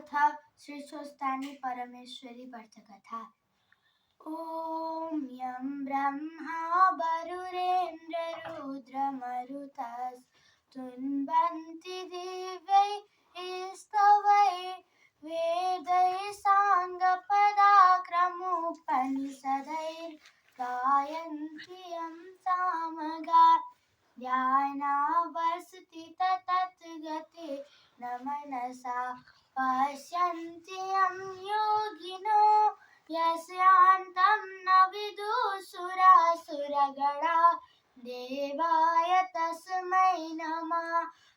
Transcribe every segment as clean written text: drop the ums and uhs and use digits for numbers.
अथ श्रीस्वस्तानि परमेश्वरी व्रतकथा। ॐ यं ब्रह्मा वरुणेन्द्ररुद्रमरुतस्तुन्वन्ति दिव्यैस्तवैः वेदैः साङ्गपदाक्रमोपनिषदैर्गायन्ति यं सामगाः ध्यानावस्थित तत्गते न मनसा पश्यन्ति यं योगिनो यस्यान्तं न विदुषुरासुरगणा देवाय तस्मै नमः।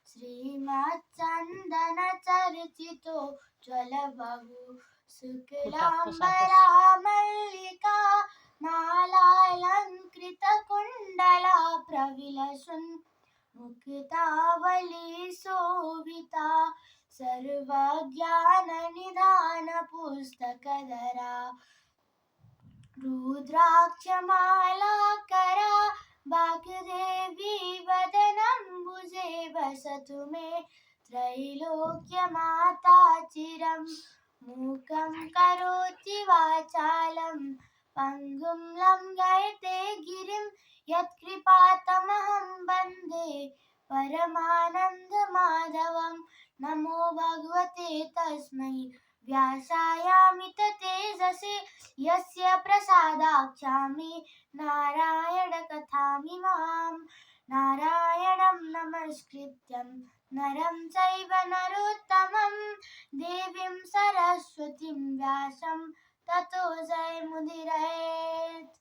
श्रीमच्चन्दनचर्चितो ज्वलबहु शुक्लाम्बरा मल्लिका मालालङ्कृतकुण्डला प्रविलसन् मुक्तावली शोभिता सर्वज्ञाननिधानपुस्तकधरा रुद्राक्षमालाकरा वाग्देवी वदनम्बुजे वसतु मे त्रैलोक्यमाता चिरं मूकं करोति वाचालं पङ्गुं लङ्घयते गिरिं यत्कृपातमहं वन्दे परमानन्दमाधवं। नमो भगवते तस्मै व्यासायामित तेजसे यस्य प्रसादाख्यामि नारायणकथामिमां। नारायणं नमस्कृत्यं नरं चैव नरोत्तमं देवीं सरस्वतीं व्यासं ततो जयमुदीरयेत्।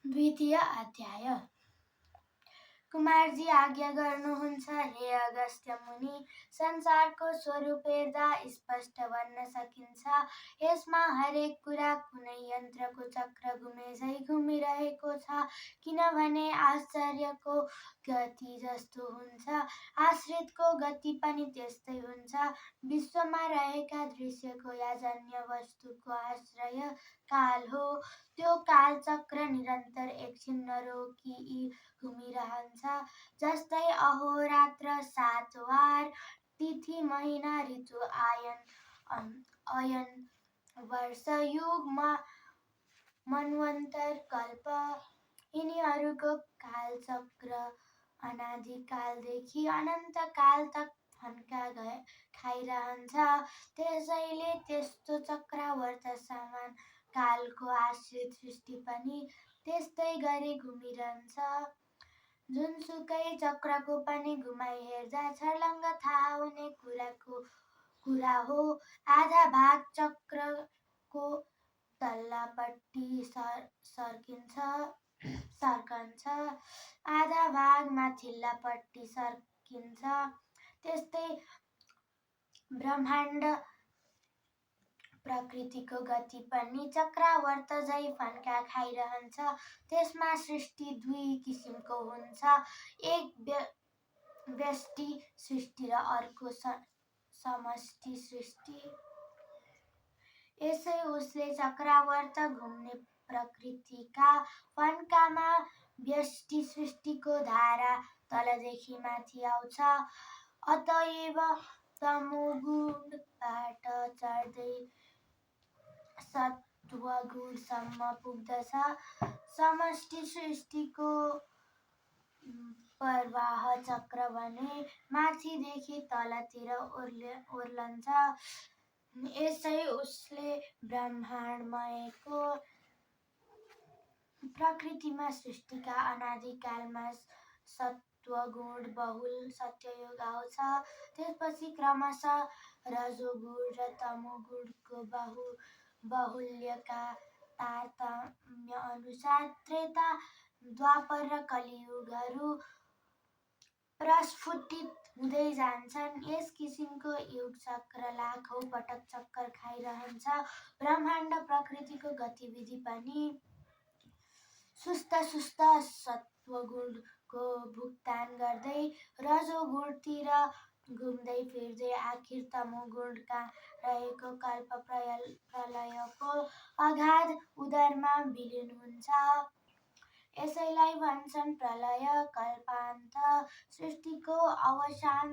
द्वितीय अध्याय। कुमारजी आज्ञा गर्नुहुन्छ हे अगस्त्य मुनि, संसारको स्वरूप हेर्दा स्पष्ट भन्न सकिन्छ। यसमा हरेक कुरा कुनै यन्त्रको चक्र घुमेझै घुमिरहेको छ, किनभने आश्चर्यको गति जस्तो हुन्छ, आश्रितको गति पनि त्यस्तै हुन्छ। विश्वमा रहेका दृश्यको या जन्य वस्तुको आश्रय काल हो। त्यो कालचक्र निरन्तर एकछिन नरोकी घुमिरहन्छ। जस्तै अहोरात्र, 7 वार, तिथि, महिना, ऋतु, अयन, वर्ष, युग, मनवन्तर, कल्प, यिनीहरूको कालचक्र अनादिकालदेखि अनन्तकाल तक फन्का खाइरहन्छ। त्यसैले त्यस्तो चक्रवर्त समान कालको आश्रित सृष्टि पनि त्यस्तै गरी घुमिरहन्छ। जुनसुकै चक्रको पनि घुमाइ हेर्दा छर्लङ्ग थाहा हुने कुरा हो। आधा भाग चक्रको तल्लापट्टि सर्कन्छ, आधा भाग माथिल्लापट्टि सर्किन्छ। त्यस्तै ब्रह्माण्ड प्रकृतिको गति पनि चक्रवर्त झै फन्का खाइरहन्छ। त्यसमा सृष्टि दुई किसिमको हुन्छ, एक व्यष्टि सृष्टि र अर्को समष्टि सृष्टि। यसै उसले चक्रवर्त घुम्ने प्रकृतिका फन्कामा व्यष्टि सृष्टिको धारा तलदेखि माथि आउँछ। अतएव तमोगुणबाट चढ्दै सत्वगुणसम्म पुग्दछ। समष्टि सृष्टिको प्रवाह चक्र भने माथिदेखि तलतिर ओर्लन्छ। यसै उसले ब्रह्माण्डमयको प्रकृतिमा सृष्टिका अनादिकालमा सत्वगुण बहुल सत्ययुग आउँछ। त्यसपछि क्रमशः रजोगुण र तमोगुणको बाहुल्यका तारतम्य अनुसार त्रेता, द्वापर र कलियुगहरू प्रस्फुटित हुँदै जान्छन्। यस किसिमको युग चक्र लाखौं पटक चक्कर खाइरहन्छ। ब्रह्माण्ड प्रकृतिको गतिविधि पनि सुस्त सुस्त सत्वगुणको भुक्तान गर्दै रजोगुणतिर घुम्दै फिर्दै आखिर तमोगुणका रहेको कल्प प्रलयको अगाध उदरमा विलिन हुन्छ। यसैलाई भन्छन् प्रलय, कल्पान्त, सृष्टिको अवसान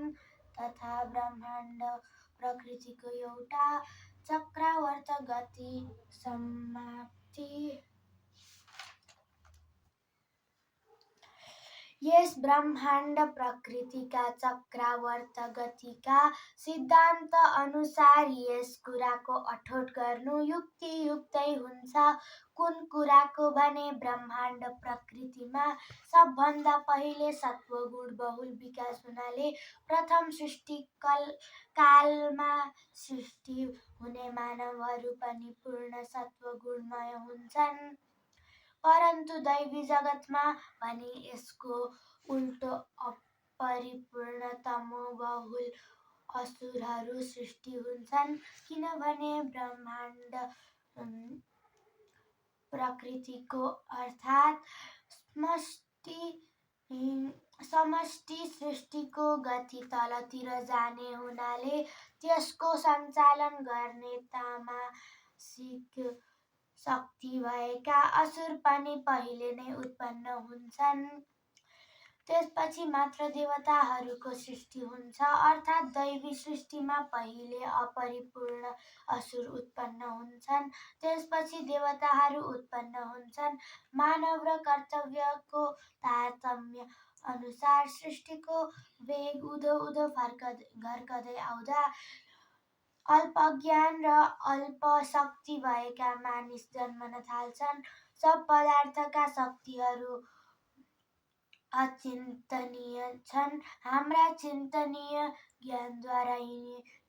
तथा ब्रह्माण्ड प्रकृतिको एउटा चक्रावर्त गति समाप्ति। यस ब्रह्माण्ड प्रकृतिका चक्रावर्त गतिका सिद्धान्त अनुसार यस कुराको अठोट गर्नु युक्तियुक्तै हुन्छ। कुन कुराको भने ब्रह्माण्ड प्रकृतिमा सबभन्दा पहिले सत्वगुण बहुल विकास हुनाले प्रथम सृष्टि कालमा सृष्टि हुने मानवहरू पनि पूर्ण सत्वगुणमय हुन्छन्। परन्तु दैवी जगतमा भने यसको उल्टो अपरिपूर्ण तमोबहुल असुरहरू सृष्टि हुन्छन्। किनभने ब्रह्माण्ड प्रकृतिको अर्थात् समष्टि सृष्टिको गति तलतिर जाने हुनाले त्यसको सञ्चालन गर्ने तामसिक शक्ति भएका असुर पनि पहिले नै उत्पन्न हुन्छन्। त्यसपछि मात्र देवताहरूको सृष्टि हुन्छ। अर्थात् दैवी सृष्टिमा पहिले अपरिपूर्ण असुर उत्पन्न हुन्छन्, त्यसपछि देवताहरू उत्पन्न हुन्छन्। मानव र कर्तव्यको तारतम्य अनुसार सृष्टिको वेग उँधो घर्कदै आउँदा अल्पज्ञान र अल्प शक्ति भएका मानिस जन्मन थाल्छन्। सब पदार्थका शक्तिहरू अचिन्तनीय छन्। हाम्रा चिन्तनीय ज्ञानद्वारा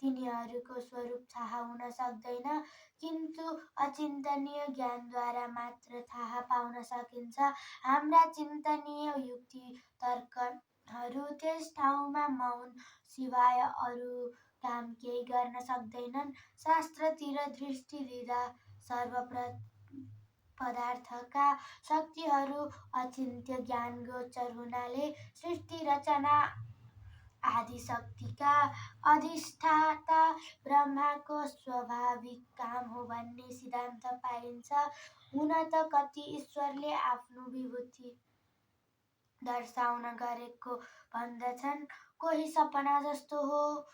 तिनीहरूको स्वरूप थाहा हुन सक्दैन, किन्तु अचिन्तनीय ज्ञानद्वारा मात्र थाहा पाउन सकिन्छ। हाम्रा चिन्तनीय युक्ति तर्कहरू त्यस ठाउँमा मौन सिवाय अरू काम केही गर्न सक्दैनन्। शास्त्रतिर दृष्टि दिँदा सर्व पदार्थका शक्तिहरू अचिन्त्य ज्ञान गोचर हुनाले सृष्टि रचना आदि शक्तिका अधिष्ठाता ब्रह्माको स्वाभाविक काम हो भन्ने सिद्धान्त पाइन्छ। हुन त कति ईश्वरले आफ्नो विभूति दर्शाउन गरेको भन्दछन्। कोही सपना जस्तो हो,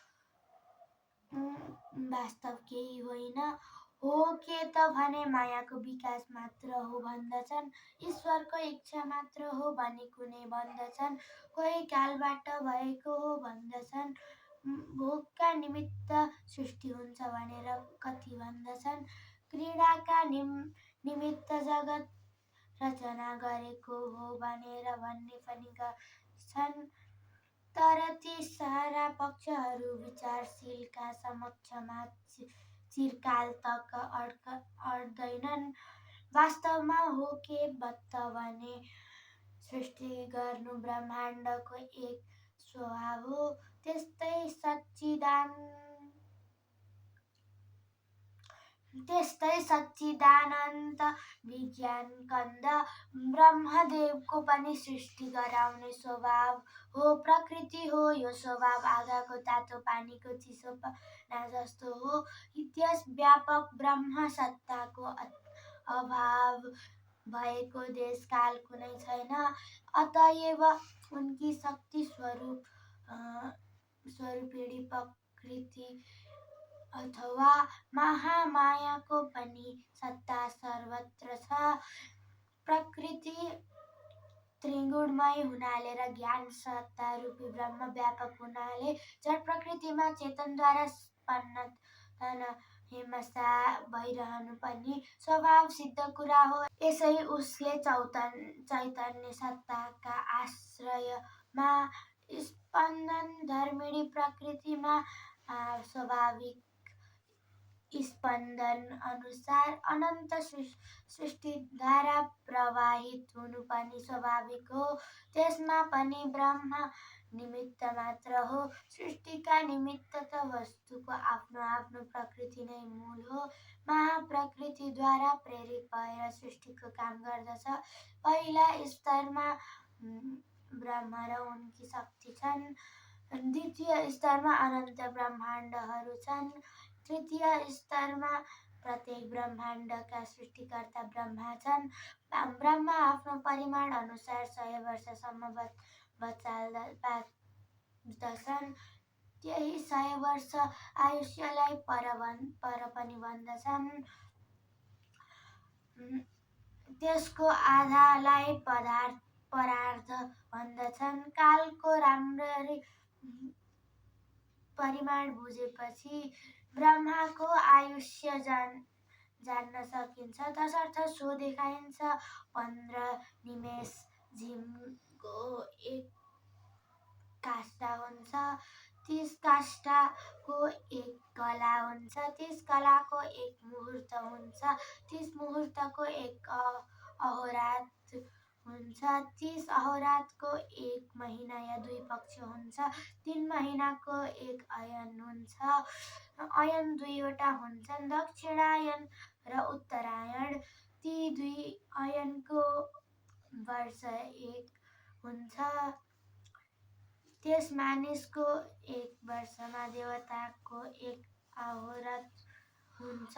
वास्तव केही होइन। हो के त भने मायाको विकास मात्र हो भन्दछन्। ईश्वरको इच्छा मात्र हो भने कुनै भन्दछन्। कोही कालबाट भएको हो भन्दछन्। भोगका निमित्त सृष्टि हुन्छ भनेर कति भन्दछन्। क्रीडाका निमित्त जगत रचना गरेको हो भनेर भन्ने पनि गर्छन्। तर ती सारा पक्षहरू विचारशीलका समक्षमा चिरकाल तक अड्दैनन्। वास्तवमा हो के त भने सृष्टि गर्नु ब्रह्माण्डको एक स्वभाव हो। त्यस्तै सच्चिदानन्द विज्ञानकन्द ब्रह्मदेवको पनि सृष्टि गराउने स्वभाव हो। प्रकृति हो यो स्वभाव आगाको तातो पानीको चिसोपना जस्तो हो। त्यस व्यापक ब्रह्म सत्ताको अभाव भएको देश काल कुनै छैन। अतएव उनकी शक्ति स्वरूपिणी प्रकृति अथवा महामायाको पनि सत्ता सर्वत्र छ। प्रकृति त्रिगुणमय हुनाले र ज्ञान सत्ता रूपी ब्रह्म व्यापक हुनाले जड प्रकृतिमा चेतनद्वारा स्पन्दन हेमसा भइरहनु पनि स्वभाव सिद्ध कुरा हो। यसै उसले चैतन्य सत्ताका आश्रयमा स्पन्दन धर्मिणी प्रकृतिमा स्वाभाविक स्पन्दन अनुसार अनन्त सृष्टिधारा प्रवाहित हुनु पनि स्वाभाविक हो। त्यसमा पनि ब्रह्म निमित्त मात्र हो। सृष्टिका निमित्त त वस्तुको आफ्नो आफ्नो प्रकृति नै मूल हो। महाप्रकृतिद्वारा प्रेरित भएर सृष्टिको काम गर्दछ। पहिला स्तरमा ब्रह्मा र उनकी शक्ति छन्। द्वितीय स्तरमा अनन्त ब्रह्माण्डहरू छन्। तृतीय स्तरमा प्रत्येक ब्रह्माण्डका सृष्टिकर्ता ब्रह्मा छन्। ब्रह्मा आफ्नो परिमाण अनुसार 100 वर्षसम्म बाँच्दछन्। त्यही 100 वर्ष आयुष्यलाई पर पनि भन्दछन्। त्यसको आधालाई परार्ध भन्दछन्। कालको राम्ररी परिमाण बुझेपछि ब्रह्माको आयुष्य जान्न सकिन्छ। तसर्थ सो देखाइन्छ। 15 निमेष झिमको एक काष्ठा हुन्छ। 30 काष्ठाको एक कला हुन्छ। 30 कलाको एक मुहूर्त हुन्छ। 30 मुहूर्तको एक अहोरात्र हुन्छ। 30 अहोरात्रको एक महिना या 2 पक्ष हुन्छ। 3 महिनाको एक अयन हुन्छ। अयन 2वटा हुन्छन्, दक्षिणायन र उत्तरायण। ती 2 अयनको वर्ष एक हुन्छ। त्यस मानिसको एक वर्षमा देवताको एक अहोरात्र हुन्छ।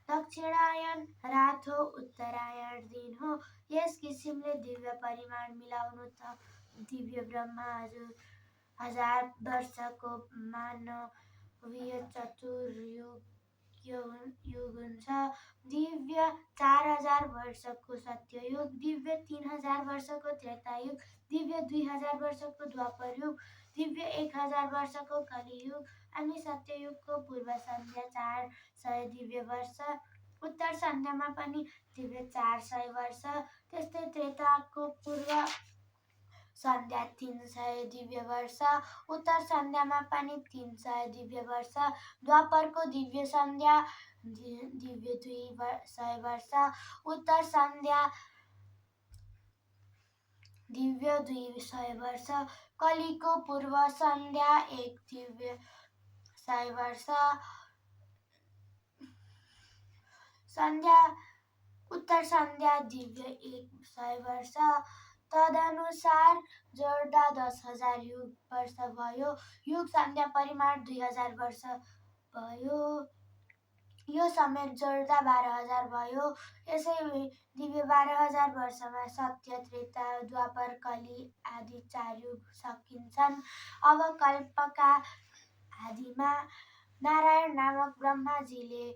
दक्षिणायन रात हो, उत्तरायण दिन हो। यस किसिमले दिव्य परिमाण मिलाउनु त दिव्य ब्रह्मा 1000 वर्षको मानवीय चतुर्युग हुन्छ। दिव्य 4000 वर्षको सत्ययुग, दिव्य 3000 वर्षको त्रेतायुग, दिव्य 2000 वर्षको द्वापरयुग, दिव्य 1000 वर्षको कलियुग अनि सत्ययुगको पूर्व सन्ध्या 400 दिव्य वर्ष। उत्तर सन्ध्यामा पनि दिव्य 400 वर्ष। त्यस्तै त्रेताको पूर्व सन्ध्या 300 दिव्य वर्ष। उत्तर सन्ध्यामा पनि 300 दिव्य वर्ष। द्वापरको दिव्य सन्ध्या दिव्य 200 वर्ष। उत्तर सन्ध्या दिव्य 200 वर्ष। कलिको पूर्व सन्ध्या 1 दिव्य 100 वर्ष। उत्तर सन्ध्या दिव्य 100 वर्ष। तदनुसार जोड्दा 10,000 युग वर्ष भयो। युग सन्ध्या परिमाण 2000 वर्ष भयो। यो समेत जोड्दा 12,000 भयो। यसै दिव्य 12,000 वर्षमा सत्य, त्रेता, द्वापर, कली आदि 4 युग सकिन्छन्। अब कल्पका आदिमा नारायण नामक ब्रह्माजीले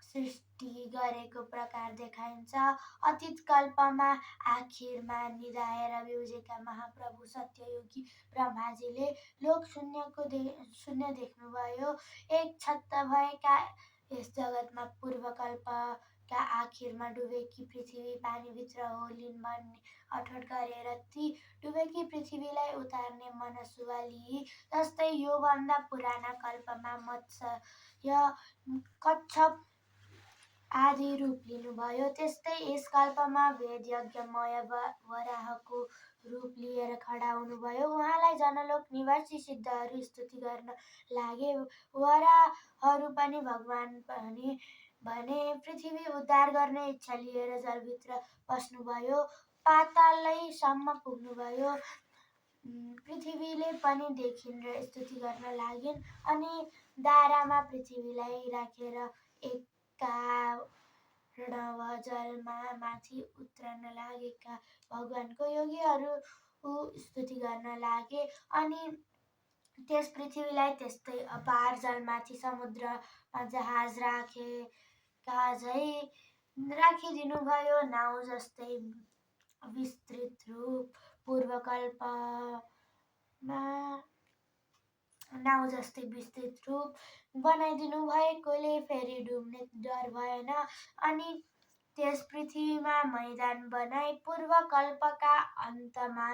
सृष्टि गरेको प्रकार देखाइन्छ। अतीत कल्पमा आखिरमा निधाएर बिउजेका महाप्रभु सत्ययोगी ब्रह्माजीले लोक शून्य देख्नुभयो। एक छत्त भएका यस जगतमा पूर्वकल्पका आखिरमा डुबेकी पृथ्वी पानीभित्र होलिन् भन्ने अठोट गरेर ती डुबेकी पृथ्वीलाई उतार्ने मनसुवा लिई। जस्तै योभन्दा पुराना कल्पमा मत्स्य, कच्छप आदि रूप लिनुभयो। त्यस्तै यस कल्पमा वेद यज्ञ मय वराहको रूप लिएर खडा हुनुभयो। उहाँलाई जनलोक निवासी सिद्धहरू स्तुति गर्न लागे। वराहहरू पनि भगवान भने पृथ्वी उद्धार गर्ने इच्छा लिएर जलभित्र पस्नुभयो। पातालैसम्म पुग्नुभयो। पृथ्वीले पनि देखिन् र स्तुति गर्न लागिन्। अनि दारामा पृथ्वीलाई राखेर एकार्णव जलमा माथि उत्रन लागेका भगवानको योगीहरू स्तुति गर्न लागे। अनि त्यस पृथ्वीलाई त्यस्तै अपार जलमाथि समुद्रमा जहाज राखेका झै राखिदिनुभयो। नाउ जस्तै विस्तृत रूप बनाइदिनु भएकोले फेरि डुब्ने डर भएन। अनि त्यस पृथ्वीमा मैदान बनाई पूर्वकल्पका अन्तमा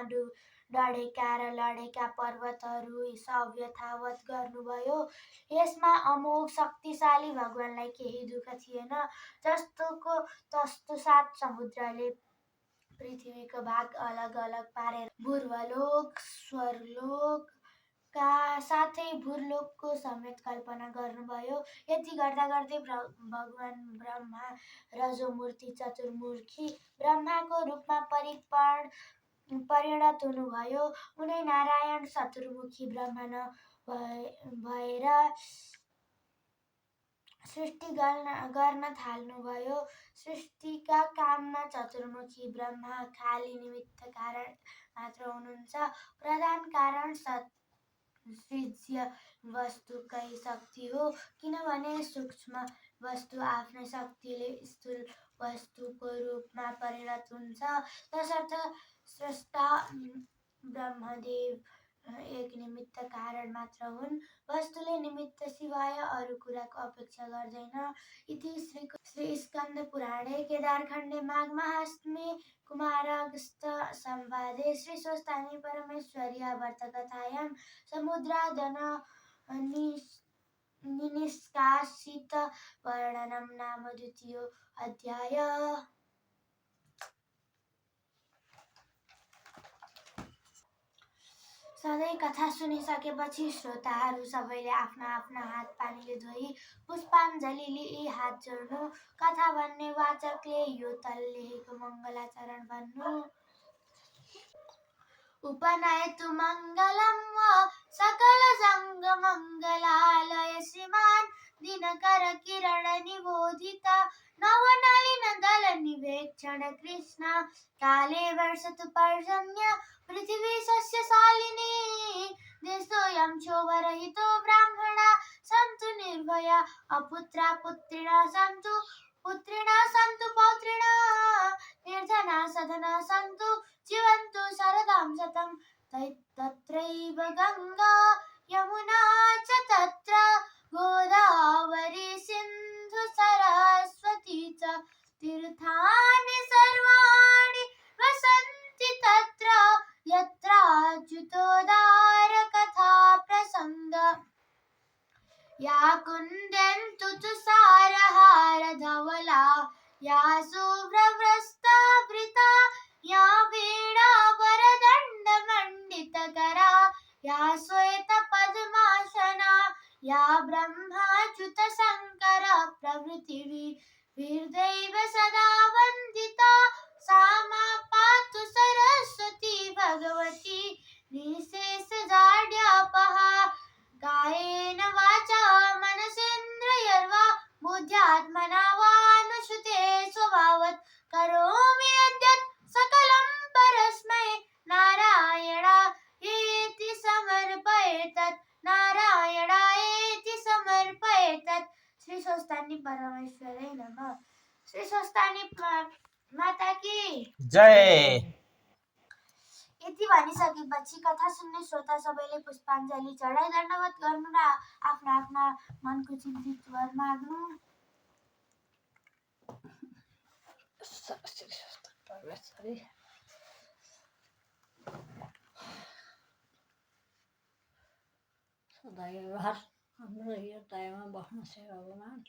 डढेका र लडेका पर्वतहरू सब यथावत गर्नुभयो। यसमा अमोघ शक्तिशाली भगवानलाई केही दुःख थिएन। जस्तोको तस्तो 7 समुद्रले पृथ्वीको भाग अलग अलग पारेर भूर्वलोक स्वर्लोकका साथै भूलोकको समेत कल्पना गर्नुभयो। यति गर्दा गर्दै भगवान ब्रह्मा रजोमूर्ति चतुर्मुखी ब्रह्माको रूपमा परिणत हुनुभयो। उनै नारायण चतुर्मुखी ब्रह्मा भएर सृष्टि गर्न थाल्नुभयो। सृष्टिका काममा चतुर्मुखी ब्रह्मा खाली निमित्त कारण मात्र हुनुहुन्छ। प्रधान कारण सृज्य वस्तुकै शक्ति हो, किनभने सूक्ष्म वस्तु आफ्नै शक्तिले स्थूल वस्तुको रूपमा परिणत हुन्छ। तसर्थ स्रष्टा ब्रह्मदेव एक निमित्त कारण मात्र हुन्। वस्तुले निमित्त सिवाय अरू कुराको अपेक्षा गर्दैन। इति श्री स्कन्द पुराणे केदारखण्डे माघ माहात्म्ये कुमारागस्त्य संवादे श्री स्वस्थानी परमेश्वर्या व्रतकथायां समुद्रादन निष्कासित वर्णनम नाम द्वितीयो अध्याय। सधैँ कथा सुनिसकेपछि श्रोताहरू सबैले आफ्ना आफ्ना हात पानीले धोई पुष्पाञ्जली लिई हात जोड्नु। कथा भन्ने वाचकले यो तल लेखेको मङ्गलाचरण भन्नु। उपनयतु मङ्गलं वा सकल जङ्ग मङ्गलालय श्रीमान् दिनकर किरण निबोधित नवनलिन दल निवेक्षण कृष्ण काले वर्षतु पर्जन्य पृथिवी सस्यशालिनी देशोऽयं क्षोभरहितो ब्राह्मणा सन्तु निर्भया अपुत्रा पुत्रिणः सन्तु पुत्रिणः सन्तु पौत्रिणः निर्धना सधना सन्तु जीवन्तु शरदां शतं तत्रैव गङ्गा यमुना च तत्र गोदावरी सिन्धु सरस्वती च तीर्थानि सर्वाणि वसन्ति तत्र यत्राच्युतोद्धार कथा प्रसंग या कुन्दन्तु तुषारहार धवला या शुभ्रवस्ता वृता या वीणा वरदण्ड मण्डितकरा या श्वेत पद्मासना या ब्रह्माच्युत शङ्कर प्रभृति वीरदैव सदा वन्दिता सा मा पातु सरस्वती भगवती निःशेषजाड्यापहा कायेन वाचा मनसेन्द्रियर्वा बुद्ध्यात्मना वा नुसृते स्वभावत् करोमि यद्यत् सकलं परस्मै नारायणायेति समर्पयेतत् नारायणायेति समर्पयेतत्। श्री स्वस्थानी परमेश्वरै नमः। श्री स्वस्थानी माता की जय। यति भनिसकेपछि कथा सुन्ने श्रोता सबैले पुष्पाञ्जली चढाई दण्डवत गर्नु र आफ्ना आफ्ना मनको चिन्तित वर माग्नु। सधैँभर हाम्रो हृदयमा बस्नुहोस् हे भगवान्।